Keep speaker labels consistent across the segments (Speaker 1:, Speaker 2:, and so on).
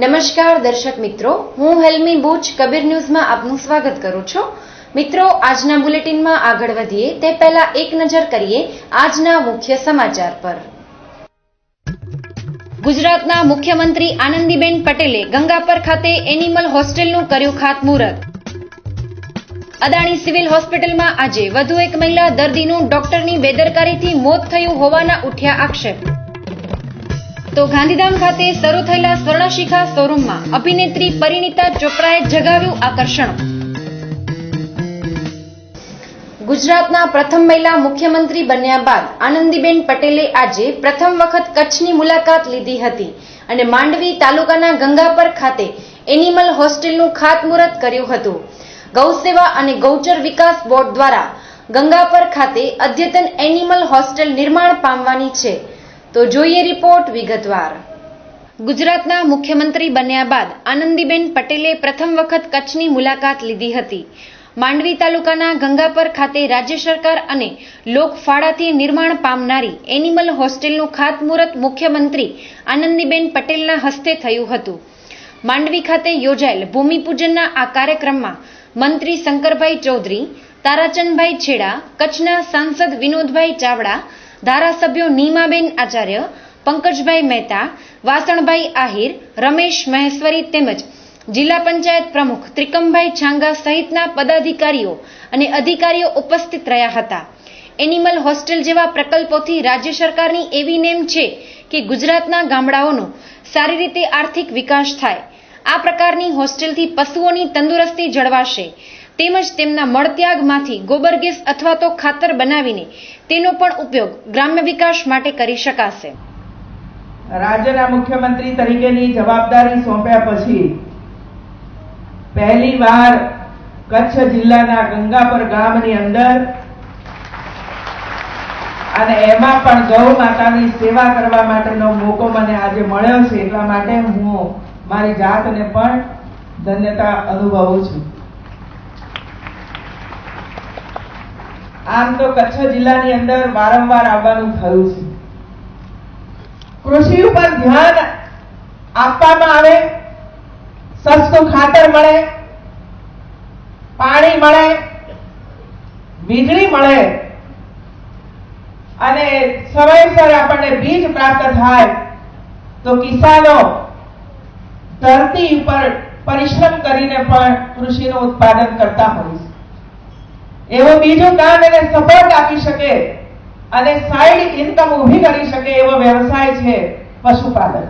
Speaker 1: નમસ્કાર દર્શક મિત્રો, હું હેલ્મી બુચ કબીર ન્યૂઝમાં આપનું સ્વાગત કરું છું। મિત્રો, આજના બુલેટિનમાં આગળ વધીએ તે પહેલા એક નજર કરીએ આજના મુખ્ય સમાચાર પર। ગુજરાતના મુખ્યમંત્રી આનંદીબેન પટેલે ગંગાપર ખાતે એનિમલ હોસ્ટેલનું કર્યું ખાતમુહૂર્ત। અદાણી સિવિલ હોસ્પિટલમાં આજે વધુ એક મહિલા દર્દીનું ડોક્ટરની બેદરકારીથી મોત થયું હોવાના ઉઠ્યા આક્ષેપ। તો ગાંધીધામ ખાતે શરૂ થયેલા સ્વર્ણશિખા શોરૂમમાં અભિનેત્રી પરિણીતા ચોપરાએ જગાવ્યું આકર્ષણ। ગુજરાતના પ્રથમ મહિલા મુખ્યમંત્રી બન્યા બાદ આનંદીબેન પટેલે આજે પ્રથમ વખત કચ્છની મુલાકાત લીધી હતી અને માંડવી તાલુકાના ગંગાપર ખાતે એનિમલ હોસ્ટેલનું ખાતમુહૂર્ત કર્યું હતું। ગૌસેવા અને ગૌચર વિકાસ બોર્ડ દ્વારા ગંગાપર ખાતે અદ્યતન એનિમલ હોસ્ટેલ નિર્માણ પામવાની છે। તો જોઈએ રિપોર્ટ વિગતવાર। ગુજરાતના મુખ્યમંત્રી બન્યા બાદ આનંદીબેન પટેલે પ્રથમ વખત કચ્છની મુલાકાત લીધી હતી। માંડવી તાલુકાના ગંગાપર ખાતે રાજ્ય સરકાર અને લોકફાળાથી નિર્માણ પામનારી એનિમલ હોસ્ટેલનું ખાતમુહૂર્ત મુખ્યમંત્રી આનંદીબેન પટેલના હસ્તે થયું હતું। માંડવી ખાતે યોજાયેલ ભૂમિપૂજનના આ કાર્યક્રમમાં મંત્રી શંકરભાઈ ચૌધરી, તારાચંદભાઈ છેડા, કચ્છના સાંસદ વિનોદભાઈ ચાવડા, ધારાસભ્યો નીમાબેન આચાર્ય, પંકજભાઈ મહેતા, વાસણભાઈ આહિર, રમેશ મહેશ્વરી તેમજ જિલ્લા પંચાયત પ્રમુખ ત્રિકમભાઈ છાંગા સહિતના પદાધિકારીઓ અને અધિકારીઓ ઉપસ્થિત રહ્યા હતા। એનિમલ હોસ્ટેલ જેવા પ્રકલ્પોથી રાજ્ય સરકારની એવી નેમ છે કે ગુજરાતના ગામડાઓનો સારી રીતે આર્થિક વિકાસ થાય। આ પ્રકારની હોસ્ટેલથી પશુઓની તંદુરસ્તી જળવાશે તેમજ તેમના મળત્યાગમાંથી ગોબર ગેસ અથવા તો ખાતર બનાવીને તેનો પણ ઉપયોગ ગ્રામ્ય વિકાસ માટે કરી શકાશે।
Speaker 2: રાજ્યના મુખ્યમંત્રી તરીકેની જવાબદારી સોંપ્યા પછી પહેલી વાર કચ્છ જિલ્લાના ગંગાપર ગામની અંદર અને એમાં પણ ગૌ માતાની સેવા કરવા માટેનો મોકો મને આજે મળ્યો છે, એટલા માટે હું મારી જાતને પણ ધન્યતા અનુભવું છું। આમ તો કચ્છ જિલ્લાની અંદર વારંવાર આવવાનું થયું છે। કૃષિ ઉપર ધ્યાન આપવામાં આવે, સસ્તું ખાતર મળે, પાણી મળે, વીજળી મળે અને સમયસર આપણને બીજ પ્રાપ્ત થાય તો કિસાનો ધરતી ઉપર પરિશ્રમ કરીને પણ કૃષિનું ઉત્પાદન કરતા હોય છે। એવું બીજું કામ એને સપોર્ટ આપી શકે અને સાઈડ ઇન્કમ ઊભી કરી શકે એવો વ્યવસાય છે પશુપાલન।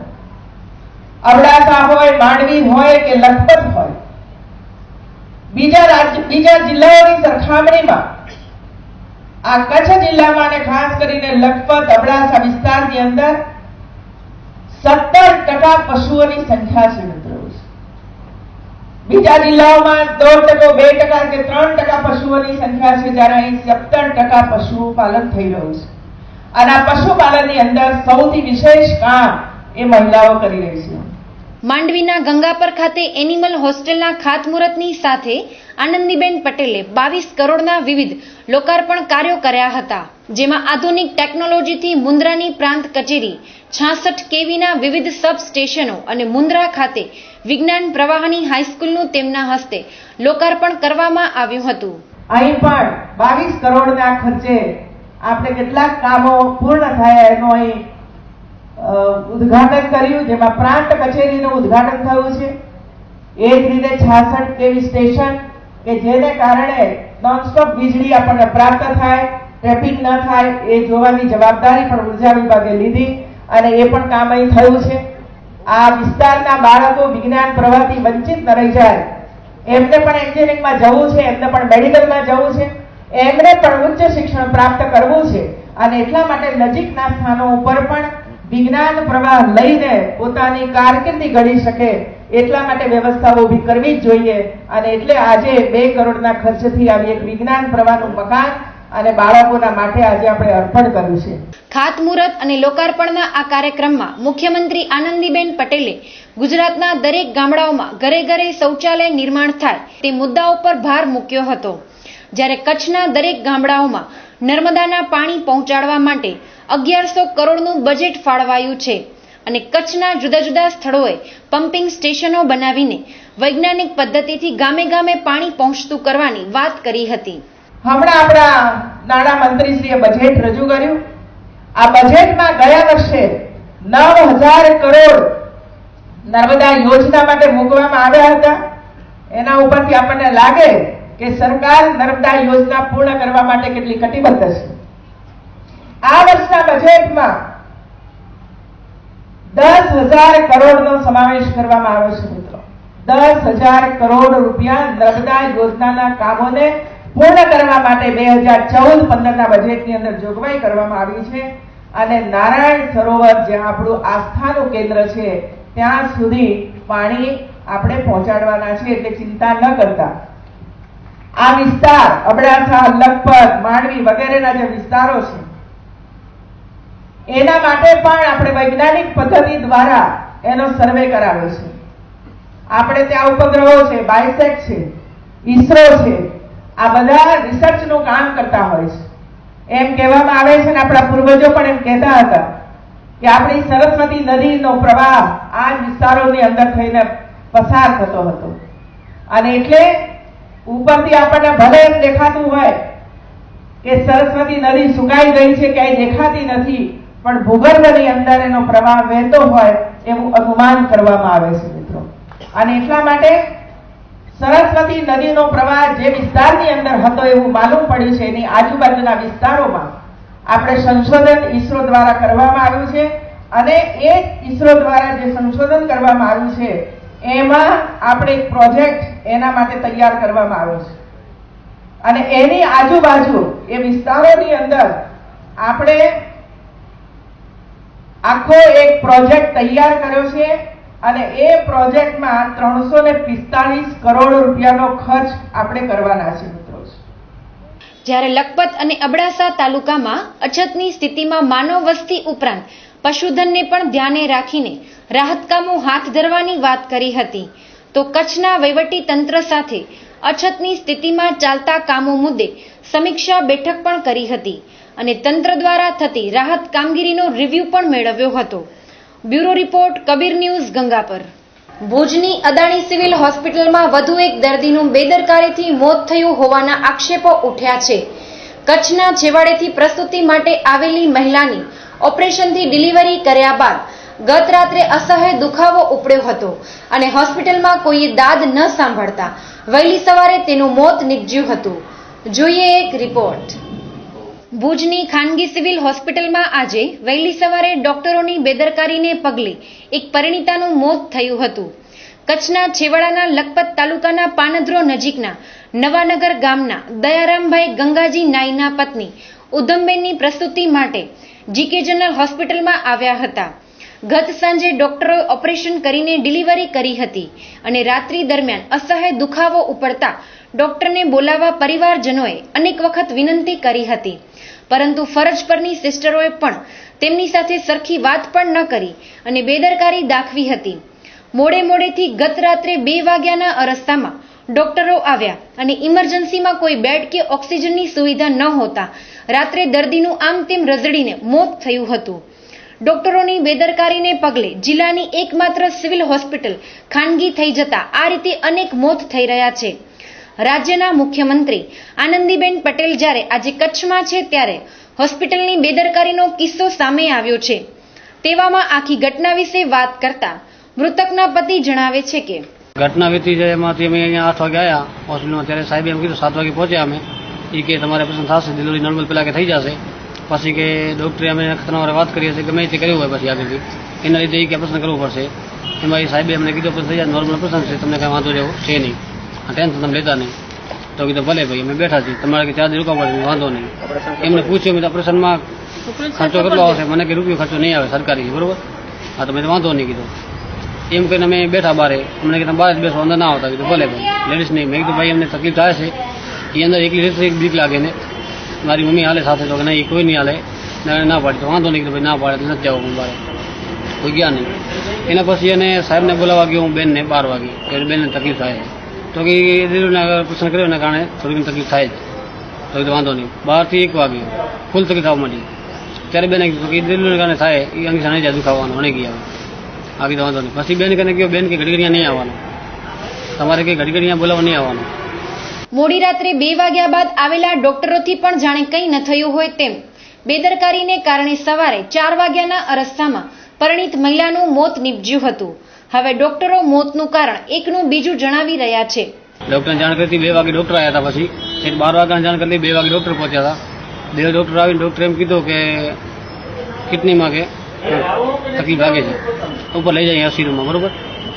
Speaker 2: અબડાસા હોય, માંડવી હોય કે લખપત હોય, બીજા જિલ્લાઓની સરખામણીમાં આ કચ્છ જિલ્લામાં અને ખાસ કરીને લખપત અબડાસા વિસ્તારની અંદર 17% પશુઓની સંખ્યા છે મિત્રો। બીજા જિલ્લાઓમાં 1%, 2% કે 3% પશુઓની સંખ્યા છે, જ્યારે અહીં 17% પશુપાલન થઈ રહ્યું છે અને આ પશુપાલનની અંદર સૌથી વિશેષ કામ એ મહિલાઓ કરી રહી છે।
Speaker 1: માંડવીના ગંગાપર ખાતે એનિમલ હોસ્ટેલના ખાતમુહૂર્તની સાથે આનંદીબેન પટેલે 22 કરોડના વિવિધ લોકાર્પણ કાર્યો કર્યા હતા, જેમાં આધુનિક ટેકનોલોજીથી મુન્દ્રાની પ્રાંત કચેરી, 66 કેવીના વિવિધ સબ સ્ટેશનો અને મુન્દ્રા ખાતે વિજ્ઞાન પ્રવાહની હાઈસ્કૂલનું તેમના હસ્તે લોકાર્પણ કરવામાં આવ્યું હતું।
Speaker 2: અહીં પણ 22 કરોડના ખર્ચે આપણે કેટલાક કામો પૂર્ણ થયા એનું અહીં ઉદ્ઘાટન કર્યું, જેમાં પ્રાંત કચેરીનું ઉદ્ઘાટન થયું છે। એ જ રીતે 66 કેવી સ્ટેશન કે જેને કારણે નોનસ્ટોપ વીજળી આપણને પ્રાપ્ત થાય, ટ્રેફિક ન થાય એ જોવાની જવાબદારી પણ ઉર્જા વિભાગે લીધી અને એ પણ કામ અહીં થયું છે। આ વિસ્તારના બાળકો વિજ્ઞાન પ્રવાહથી વંચિત ન રહી જાય, એમને પણ એન્જિનિયરિંગમાં જવું છે, એમને પણ મેડિકલમાં જવું છે, એમને પણ ઉચ્ચ શિક્ષણ પ્રાપ્ત કરવું છે અને એટલા માટે નજીકના સ્થાનો ઉપર પણ વિજ્ઞાન પ્રવાહ લઈને પોતાની કારકિર્દી ઘડી શકે એટલા માટે વ્યવસ્થાઓ ઊભી કરવી જ જોઈએ અને એટલે આજે 2 કરોડના ખર્ચથી આવી એક વિજ્ઞાન પ્રવાહનું મકાન અને બાળકોના માટે આજે આપણે અર્પણ કર્યું છે।
Speaker 1: ખાતમુહૂર્ત અને લોકાર્પણના આ કાર્યક્રમમાં મુખ્યમંત્રી આનંદીબેન પટેલે ગુજરાતના દરેક ગામડાઓમાં ઘરે ઘરે શૌચાલય નિર્માણ થાય તે મુદ્દાઓ પર ભાર મૂક્યો હતો, જ્યારે કચ્છના દરેક ગામડાઓમાં નર્મદાના પાણી પહોંચાડવા માટે 1100 કરોડનું બજેટ ફાળવાયું છે। અને કચ્છના જુદા જુદા સ્થળોએ પમ્પિંગ સ્ટેશનો બનાવીને વૈજ્ઞાનિક પદ્ધતિથી ગામે ગામે પાણી પહોંચતું કરવાની વાત કરી હતી.
Speaker 2: હમણાં આપણા નાણામંત્રીશ્રીએ બજેટ રજૂ કર્યું. આ બજેટમાં ગયા વર્ષે 9,000 કરોડ નર્મદા યોજના માટે મૂકવામાં આવ્યા હતા. એના ઉપરથી આપણને લાગે કે સરકાર નર્મદા યોજના પૂર્ણ કરવા માટે કેટલી કટિબદ્ધ છે. આ વર્ષના બજેટમાં 10,000 કરોડનો સમાવેશ કરવામાં આવ્યો છે મિત્રો. 10,000 કરોડ રૂપિયા નર્મદા યોજનાના કામોને પૂર્ણ કરવા માટે 2014-15ના બજેટની અંદર જોગવાઈ કરવામાં આવી છે. અને નારાયણ સરોવર જે આપણું આસ્થાનું કેન્દ્ર છે ત્યાં સુધી પાણી આપણે પહોંચાડવાના છે, એટલે ચિંતા ન કરતા. આ વિસ્તાર અબડાસા, લખપત, માંડવી વગેરેના જે વિસ્તારો છે એના માટે પણ આપણે વૈજ્ઞાનિક પદ્ધતિ દ્વારા એનો સર્વે કરાવ્યો છે. આપણે ત્યાં ઉપગ્રહો છે, બાયસેક છે, ઈસરો છે, આ બધા રિસર્ચનું કામ કરતા હોય છે. એમ કહેવામાં આવે છે ને આપણા પૂર્વજો પણ એમ કહેતા હતા કે આપણી સરસ્વતી નદીનો પ્રવાહ આ વિસ્તારોની અંદર થઈને પસાર થતો હતો. અને એટલે ઉપરથી આપણને ભલે એમ દેખાતું હોય કે સરસ્વતી નદી સુકાઈ ગઈ છે, ક્યાંય દેખાતી નથી, પણ ભૂગર્ભની અંદર એનો પ્રવાહ વહેતો હોય એવું અનુમાન કરવામાં આવે છે મિત્રો. અને એટલા માટે સરસ્વતી નદીનો પ્રવાહ જે વિસ્તારની અંદર હતો એવું માલુમ પડ્યું છે, એની આજુબાજુના વિસ્તારોમાં આપણે સંશોધન ઈસરો દ્વારા કરવામાં આવ્યું છે. અને એ ઈસરો દ્વારા જે સંશોધન કરવામાં આવ્યું છે એમાં આપણે એક પ્રોજેક્ટ એના માટે તૈયાર કરવામાં આવ્યો છે. અને એની આજુબાજુ એ વિસ્તારોની અંદર આપણે આખો એક પ્રોજેક્ટ તૈયાર કર્યો છે. અને એ પ્રોજેક્ટમાં 345 કરોડ રૂપિયાનો ખર્ચ આપણે કરવાના છે મિત્રો.
Speaker 1: જ્યારે લખપત અને અબડાસા તાલુકામાં અછતની સ્થિતિમાં માનવ વસ્તી ઉપરાંત પશુધનને પણ ધ્યાને રાખીને રાહત કામો હાથ ધરવાની વાત કરી હતી. તો કચ્છના વહીવટી તંત્ર સાથે અછતની સ્થિતિમાં ચાલતા કામો મુદ્દે સમીક્ષા બેઠક પણ કરી હતી અને તંત્ર દ્વારા થતી રાહત કામગીરીનો રિવ્યુ પણ મેળવ્યો હતો. Bureau report, Kabir news, Gangapar. ભુજની અદાણી સિવિલ હોસ્પિટલમાં વધુ એક દર્દીનું બેદરકારીથી મોત થયું હોવાના આક્ષેપો ઉઠ્યા છે. કચ્છના છેવાડેથી પ્રસૂતિ માટે આવેલી મહિલાની ઓપરેશનથી ડિલિવરી કર્યા બાદ ગત રાત્રે અસહ્ય દુખાવો ઉપડ્યો હતો અને હોસ્પિટલમાં કોઈએ દાદ ન સાંભળતા વહેલી સવારે તેનું મોત નીપજ્યું હતું. જોઈએ એક રિપોર્ટ. ભુજની ખાનગી સિવિલ હોસ્પિટલમાં આજે વહેલી સવારે ડોક્ટરોની બેદરકારીને પગલે એક પરિણીતાનું મોત થયું હતું. કચ્છના છેવાડાના લખપત તાલુકાના પાનધ્રો નજીકના નવાનગર ગામના દયારામભાઈ ગંગાજી નાઈના પત્ની ઉધમબેનની પ્રસૂતિ માટે જીકે જનરલ હોસ્પિટલમાં આવ્યા હતા. ગત સાંજે ડોક્ટરોએ ઓપરેશન કરીને ડિલિવરી કરી હતી અને રાત્રિ દરમિયાન અસહ્ય દુખાવો ઉપડતા ડોક્ટરને બોલાવવા પરિવારજનોએ અનેક વખત વિનંતી કરી હતી, પરંતુ ફરજ પરની સિસ્ટરોએ પણ તેમની સાથે સરખી વાત પણ ન કરી અને બેદરકારી દાખવી હતી. મોડેથી ગત રાત્રે 2 વાગ્યાના અરસ્તામાં ડોક્ટરો આવ્યા અને ઇમરજન્સીમાં કોઈ બેડ કે ઓક્સિજનની સુવિધા ન હોતા રાત્રે દર્દીનું આમ તેમ રઝળીને મોત થયું હતું. ડોક્ટરોની બેદરકારીને પગલે જિલ્લાની એકમાત્ર સિવિલ હોસ્પિટલ ખાનગી થઈ જતા આ રીતે અનેક મોત થઈ રહ્યા છે. રાજ્યના મુખ્યમંત્રી આનંદીબેન પટેલ જ્યારે આજે કચ્છમાં છે ત્યારે હોસ્પિટલની બેદરકારીનો કિસ્સો સામે આવ્યો છે. તેવામાં આખી ઘટના વિશે વાત કરતા મૃતકના પતિ જણાવે છે કે
Speaker 3: ઘટના વીતી જાય એમાંથી અમે અહીંયા 8 વાગે આવ્યા હોસ્પિટલમાં, ત્યારે સાહેબે એમ કીધું 7 વાગે પહોંચ્યા અમે. એ કે તમારે ઓપરેશન થશે, ડિલિવરી નોર્મલ પેલા કે થઈ જશે. પછી કે ડૉક્ટરે અમે તમારે વાત કરીએ છીએ ગમે તે કર્યું હોય પછી આગળથી એના લીધે એ કે ઓપરેશન કરવું પડશે. એમાં એ સાહેબે અમને કીધું ઓપરેશન થઈ જાય, નોર્મલ ઓપરેશન છે, તમને કાંઈ વાંધો જેવું છે નહીં, ટેન્શન તમે લેતા નહીં. તો કીધું ભલે ભાઈ અમે બેઠા છીએ, તમારે કે 4 દિવસ રોકવા પડે, વાંધો નહીં. એમને પૂછ્યું મેં ઓપરેશનમાં ખર્ચો કેટલો આવશે, મને કે રૂપિયો ખર્ચો નહીં આવે સરકારી, બરોબર. હા તો મેં વાંધો નહીં કીધું. એમ કહીને અમે બેઠા બારે, અમને કે તમે બહાર જ બેસો, અંદર ના આવતા. કીધું ભલે ભાઈ, લેડીઝ નહીં. મેં કીધું ભાઈ અમને તકલીફ થાય છે, એ અંદર એકલી રીતે બીક લાગે ને, મારી મમ્મી હાલે સાથે, તો કે નહીં કોઈ નહીં હાલે, ના પાડી. તો વાંધો નહીં કીધું ભાઈ, ના પાડે નથી જવું બારે, કોઈ ગયા નહીં. એના પછી એને સાહેબને બોલાવવા ગયો હું બેનને 12 વાગે, એટલે બેનને તકલીફ થાય છે. તો કે ડિલિવરીના ઓપરેશન કર્યો એના કારણે થોડી તકલીફ થાય જ. તો કીધું વાંધો નહીં. 12 થી 1 વાગે ફૂલ તકલીફ આવવા માંડી. ત્યારે બેને કીધું કે ડિલિવરીના કારણે થાય, એ અંગે જાણી જાય દુખાવાનું, અણે ગયા. આ કીધું વાંધો નહીં. પછી બેન કને કહ્યું બેન કે ઘડી ઘડી નહીં આવવાનું, તમારે કંઈ ઘડી ઘડી બોલાવવા નહીં આવવાનું.
Speaker 1: મોડી રાત્રે 2 વાગ્યા બાદ આવેલા ડોક્ટરોથી પણ જાણે કંઈ ન થયું હોય તેમ બેદરકારીને કારણે સવારે 4 વાગ્યાના અરસામાં પરિણીત મહિલાનું મોત નીપજ્યું હતું. હવે ડોક્ટરો મોતનું કારણ એકનું બીજું જણાવી રહ્યા છે.
Speaker 3: ડૉક્ટરને જાણ કરી 2 વાગે ડૉક્ટર આવ્યા હતા. પછી 12 વાગ્યાની જાણ કરી 2 વાગે ડૉક્ટર પહોંચ્યા હતા. 2 ડૉક્ટર આવીને ડૉક્ટરે એમ કીધું કે કિડનીમાં કે તકલીફ લાગે છે, ઉપર લઈ જાય ICU રૂમમાં, બરોબર.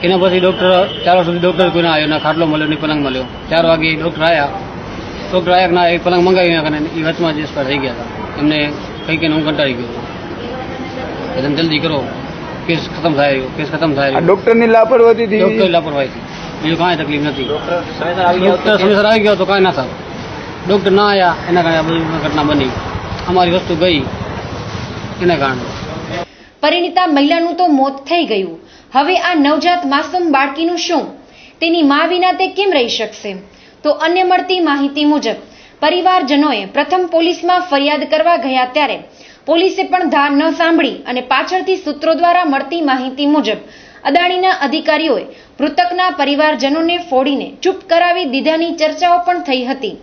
Speaker 3: એના પછી ડૉક્ટર 4 વાગ્યા સુધી ડૉક્ટર કોઈ ના આવ્યો, ના ખાટલો મળ્યો નહીં પલંગ મળ્યો. 4 વાગે ડૉક્ટર આવ્યા ના એ પલંગ મંગાવી નાખે એ વચમાં જ એક્સપાયર થઈ ગયા હતા. એમને કંઈ કહીને હું કંટાળી ગયો હતો. તમે જલ્દી કરો, કેસ ખતમ થાય.
Speaker 4: ડોક્ટરની લાપરવાહીથી
Speaker 3: ડૉક્ટર લાપરવાહી, બીજું કાંઈ તકલીફ નથી. ડૉક્ટર સમયસર આવી ગયો તો કાંઈ ના થાય. ડૉક્ટર ના આવ્યા એના કારણે આ બધી ઘટના બની. અમારી વસ્તુ ગઈ એના કારણે.
Speaker 1: પરિણીતા મહિલાનું તો મોત થઈ ગયું. હવે આ નવજાત માસૂમ બાળકીનું શું? તેની મા વિના તે કેમ રહી શકશે? તો અન્ય મળતી માહિતી મુજબ પરિવારજનોએ પ્રથમ પોલીસમાં ફરિયાદ કરવા ગયા ત્યારે પોલીસે પણ ધાર ન સાંભળી અને પાછળથી સૂત્રો દ્વારા મળતી માહિતી મુજબ અદાણીના અધિકારીઓએ મૃતકના પરિવારજનોને ફોડીને ચૂપ કરાવી દીધાની ચર્ચાઓ પણ થઈ હતી.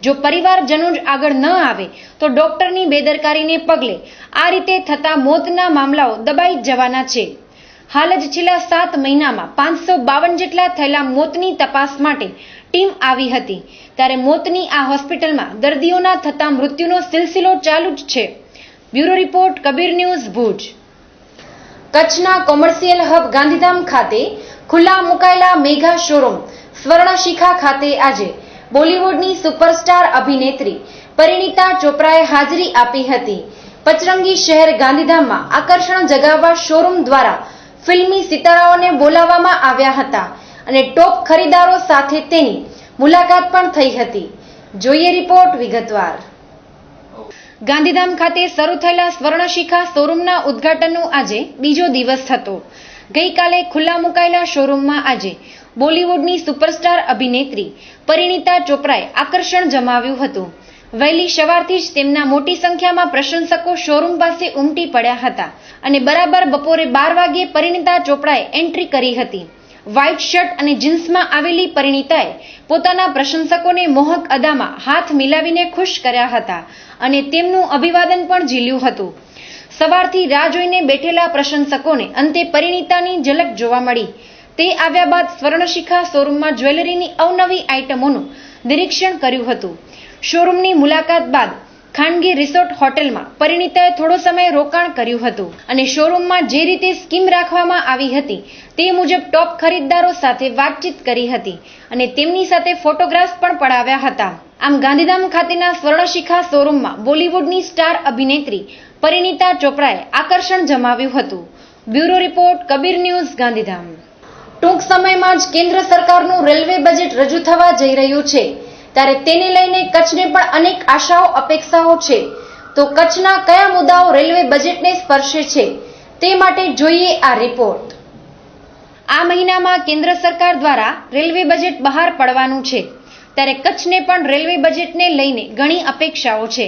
Speaker 1: જો પરિવારજનો જ આગળ ન આવે તો ડોક્ટરની બેદરકારીને પગલે આ રીતે થતા મોતના મામલાઓ દબાઈ જવાના છે. હાલ જ છેલ્લા 7 મહિનામાં 552 જેટલા થયેલા મોતની તપાસ માટે ટીમ આવી હતી. ત્યારે મોતની આ હોસ્પિટલમાં દર્દીઓના થતા મૃત્યુનો સિલસિલો ચાલુ જ છે. Bureau report, Kabir news, Bhuj. કચ્છના કોમર્શિયલ હબ ગાંધીધામ ખાતે ખુલ્લા મુકાયેલા મેગા શોરૂમ સ્વર્ણશિખા ખાતે આજે બોલિવૂડની સુપરસ્ટાર અભિનેત્રી પરિણીતા ચોપરાએ હાજરી આપી હતી. પચરંગી શહેર ગાંધીધામમાં આકર્ષણ જગાવવા શોરૂમ દ્વારા ફિલ્મી સિતારાઓને બોલાવવામાં આવ્યા હતા અને ટોપ ખરીદારો સાથે તેની મુલાકાત પણ થઈ હતી. જોઈએ રિપોર્ટ વિગતવાર. ગાંધીધામ ખાતે શરૂ થયેલા સ્વર્ણશિખા શોરૂમના ઉદ્ઘાટનનો આજે બીજો દિવસ હતો. ગઈકાલે ખુલ્લા મુકાયેલા શોરૂમમાં આજે બોલિવૂડની સુપરસ્ટાર અભિનેત્રી પરિણીતા ચોપરાએ આકર્ષણ જમાવ્યું હતું. વહેલી સવારથી જ તેમના મોટી સંખ્યામાં પ્રશંસકો શોરૂમ પાસે ઉમટી પડ્યા હતા અને બરાબર બપોરે 12 વાગ્યે પરિણીતા ચોપરાએ એન્ટ્રી કરી હતી. વ્હાઇટ શર્ટ અને જીન્સમાં આવેલી પરિણીતાએ પોતાના પ્રશંસકોને મોહક અદામાં હાથ મિલાવીને ખુશ કર્યા હતા અને તેમનું અભિવાદન પણ ઝીલ્યું હતું. સવારથી રાહ જોઈને બેઠેલા પ્રશંસકોને અંતે પરિણીતાની ઝલક જોવા મળી. તે આવ્યા બાદ સ્વર્ણશિખા શોરૂમમાં જ્વેલરીની અવનવી આઇટમોનું નિરીક્ષણ કર્યું હતું. શોરૂમની મુલાકાત બાદ ખાનગી રિસોર્ટ હોટેલમાં પરિણીતાએ થોડો સમય રોકાણ કર્યું હતું અને શોરૂમમાં જે રીતે સ્કીમ રાખવામાં આવી હતી તે મુજબ ટોપ ખરીદદારો સાથે વાતચીત કરી હતી અને તેમની સાથે ફોટોગ્રાફ્સ પણ પડાવ્યા હતા. આમ ગાંધીધામ ખાતેના સ્વર્ણશિખા શોરૂમમાં બોલિવૂડની સ્ટાર અભિનેત્રી પરિણીતા ચોપરાએ આકર્ષણ જમાવ્યું હતું. Bureau report, Kabir news, Gandhidham. ટૂંક સમયમાં જ કેન્દ્ર સરકારનું રેલવે બજેટ રજૂ થવા જઈ રહ્યું છે. ત્યારે તેને લઈને કચ્છને પણ અનેક આશાઓ અપેક્ષાઓ છે. તો કચ્છના કયા મુદ્દાઓ રેલવે બજેટને સ્પર્શે છે તે માટે જોઈએ આ રિપોર્ટ. આ મહિનામાં કેન્દ્ર સરકાર દ્વારા રેલવે બજેટ બહાર પડવાનું છે. ત્યારે કચ્છને પણ રેલવે બજેટને લઈને ઘણી અપેક્ષાઓ છે.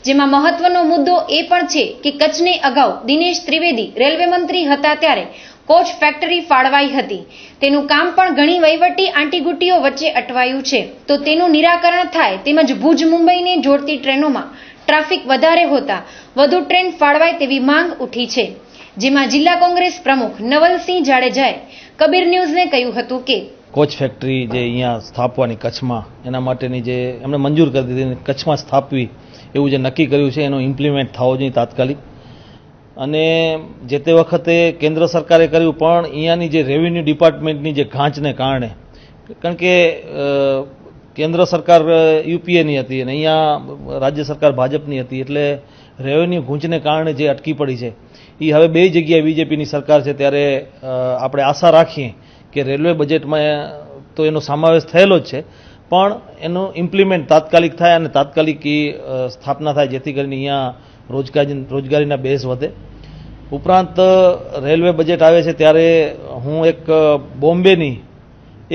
Speaker 1: જેમાં મહત્વનો મુદ્દો એ પણ છે કે કચ્છને અગાઉ દિનેશ ત્રિવેદી રેલવે મંત્રી હતા ત્યારે કોચ ફેક્ટરી ફાળવાઈ હતી. તેનું કામ પણ ઘણી વહીવટી આંટીઘૂંટીઓ વચ્ચે અટવાયું છે. તો તેનું નિરાકરણ થાય તેમજ ભુજ મુંબઈને જોડતી ટ્રેનોમાં ટ્રાફિક વધારે હોતા વધુ ટ્રેન ફાળવાય તેવી માંગ ઉઠી છે. જેમાં જિલ્લા કોંગ્રેસ પ્રમુખ નવલસિંહ જાડેજાએ કબીર ન્યૂઝને કહ્યું હતું કે
Speaker 5: કોચ ફેક્ટરી જે અહીંયા સ્થાપવાની કચ્છમાં એના માટેની જે એમણે મંજૂર કરી દીધી કચ્છમાં સ્થાપવી એવું જે નક્કી કર્યું છે એનો ઇમ્પ્લિમેન્ટ થવો જોઈએ તાત્કાલિક. અને જે તે વખતે કેન્દ્ર સરકારે કર્યું પણ અહીંયાની જે રેવન્યુ ડિપાર્ટમેન્ટની જે ઘાંચને કારણે, કારણ કે કેન્દ્ર સરકાર યુપીએની હતી અને અહીંયા રાજ્ય સરકાર ભાજપની હતી એટલે રેવન્યુ ગૂંચને કારણે જે અટકી પડી છે એ હવે બે જગ્યાએ બીજેપીની સરકાર છે. ત્યારે આપણે આશા રાખીએ કે રેલવે બજેટમાં તો એનો સમાવેશ થયેલો જ છે પણ એનું ઇમ્પ્લિમેન્ટ તાત્કાલિક થાય અને તાત્કાલિક એ સ્થાપના થાય જેથી કરીને અહીંયા રોજગારીના બેઝ વધે. ઉપરાંત રેલવે બજેટ આવે છે ત્યારે હું એક બોમ્બેની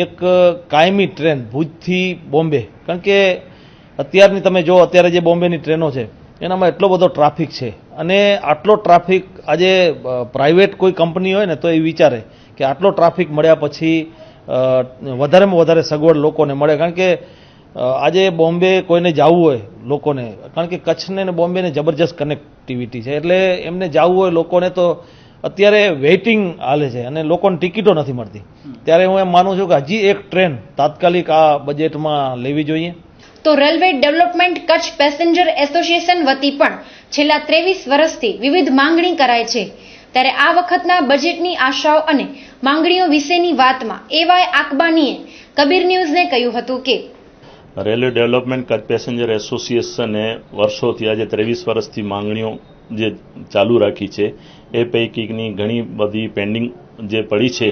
Speaker 5: એક કાયમી ટ્રેન ભુજથી બોમ્બે, કારણ કે અત્યારની તમે જો અત્યારે જે બોમ્બેની ટ્રેનો છે એનામાં એટલો બધો ટ્રાફિક છે અને આટલો ટ્રાફિક આજે પ્રાઇવેટ કોઈ કંપની હોય ને તો એ વિચારે કે આટલો ટ્રાફિક મળ્યા પછી વધારેમાં વધારે સગવડ લોકોને મળે, કારણ કે આજે બોમ્બે કોઈને જવું હોય લોકોને, કારણ કે કચ્છને ને બોમ્બેને જબરજસ્ત કનેક્ટિવિટી છે, એટલે એમને જવું હોય લોકોને તો અત્યારે વેઇટિંગ હાલે છે અને લોકોને ટિકિટો નથી મળતી. ત્યારે હું એમ માનું છું કે હજી એક ટ્રેન તાત્કાલિક આ બજેટમાં લેવી જોઈએ.
Speaker 1: તો railway development Kutch passenger association વતી પણ છેલ્લા 23 વર્ષથી વિવિધ માંગણી કરાય છે. ત્યારે આ વખતના બજેટની આશાઓ અને માંગણીઓ વિશેની વાતમાં એવાય આકબાનીએ કબીર ન્યૂઝને કહ્યું હતું કે
Speaker 4: રેલવે ડેવલપમેન્ટ કચ્છ પેસેન્જર એસોસિએશને વર્ષોથી આજે 23 વર્ષથી માંગણીઓ જે ચાલુ રાખી છે એ પૈકીની ઘણી બધી પેન્ડિંગ જે પડી છે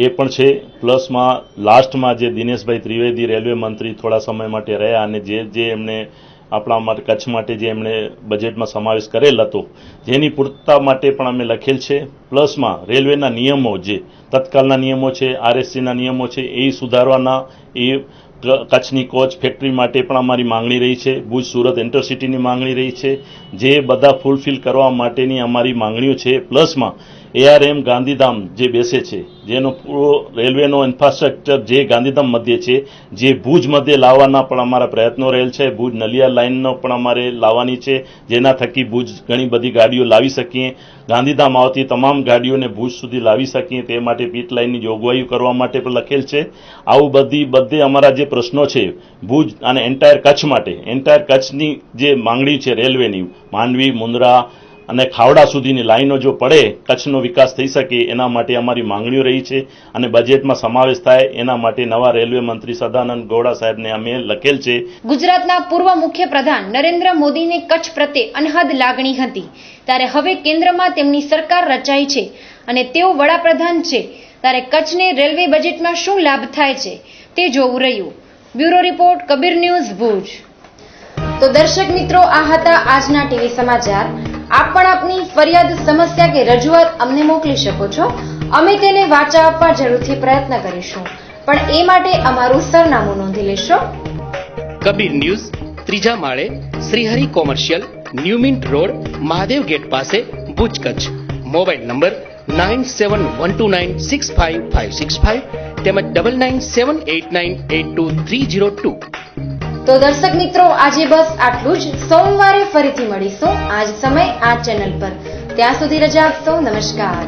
Speaker 4: એ પણ છે. પ્લસમાં લાસ્ટમાં જે દિનેશભાઈ ત્રિવેદી રેલવે મંત્રી થોડા સમય માટે રહ્યા અને જે એમને આપણા માટે કચ્છ માટે જે એમણે બજેટમાં સમાવેશ કરેલ હતો જેની પૂર્તતા માટે પણ અમે લખેલ છે. પ્લસમાં રેલવેના નિયમો જે તત્કાલના નિયમો છે, આરએસસીના નિયમો છે એ સુધારવાના, એ કચ્છની કોચ ફેક્ટરી માટે પણ અમારી માંગણી રહી છે, ભુજ સુરત ઇન્ટરસિટીની માંગણી રહી છે, જે બધા ફૂલફિલ કરવા માટેની અમારી માંગણીઓ છે. પ્લસમાં ARM ગાંધીધામ જે બેસે છે જેનો પૂરો રેલવેનો ઇન્ફ્રાસ્ટ્રક્ચર જે ગાંધીધામ મધ્ય છે જે ભુજ મધ્ય લાવવાના પણ અમારા પ્રયત્નો રહેલ છે. ભુજ નલિયા લાઇનનો પણ અમારે લાવવાની છે, જેના થકી ભુજ ઘણી બધી ગાડીઓ લાવી શકીએ, ગાંધીધામ આવતી તમામ ગાડીઓને ભુજ સુધી લાવી શકીએ તે માટે પીટ લાઇનની જોગવાઈઓ કરવા માટે પણ લખેલ છે. આવું બધે અમારા જે પ્રશ્નો છે ભુજ અને એન્ટાયર કચ્છ માટે, એન્ટાયર કચ્છની જે માંગણી છે રેલવેની, માંડવી, મુન્દ્રા અને ખાવડા સુધીની લાઈનો જો પડે, કચ્છનો વિકાસ થઈ શકે એના માટે અમારી માંગણીઓ રહી છે અને બજેટમાં સમાવેશ થાય એના માટે નવા રેલવે મંત્રી સદાનંદ ગૌડા સાહેબને અમે લખેલ છે.
Speaker 1: ગુજરાતના પૂર્વ મુખ્યપ્રધાન નરેન્દ્ર મોદીને કચ્છ પ્રત્યે અનહદ લાગણી હતી, ત્યારે હવે કેન્દ્રમાં તેમની સરકાર રચાઈ છે અને તેઓ વડાપ્રધાન છે, ત્યારે કચ્છને રેલવે બજેટમાં શું લાભ થાય છે તે જોવું રહ્યું. Bureau report, Kabir news, Bhuj. તો દર્શક મિત્રો, આ હતા આજના ટીવી સમાચાર. આપ પણ આપની ફરિયાદ, સમસ્યા કે રજૂઆત અમને મોકલી શકો છો. અમે તેને વાચા આપવા જરૂરથી પ્રયત્ન કરીશું, પણ એ માટે અમારું સરનામું નોંધી લેશો.
Speaker 6: કબીર ન્યૂઝ, ત્રીજા માળે, Shrihari commercial, new mint road, Mahadev gate પાસે, ભુજ, કચ્છ. મોબાઈલ નંબર 9712965565 તેમજ 9978982302.
Speaker 1: તો દર્શક મિત્રો, આજે બસ આટલું જ. સોમવારે ફરીથી મળીશું આ જ સમય આ ચેનલ પર. ત્યાં સુધી રજા આપશો. નમસ્કાર.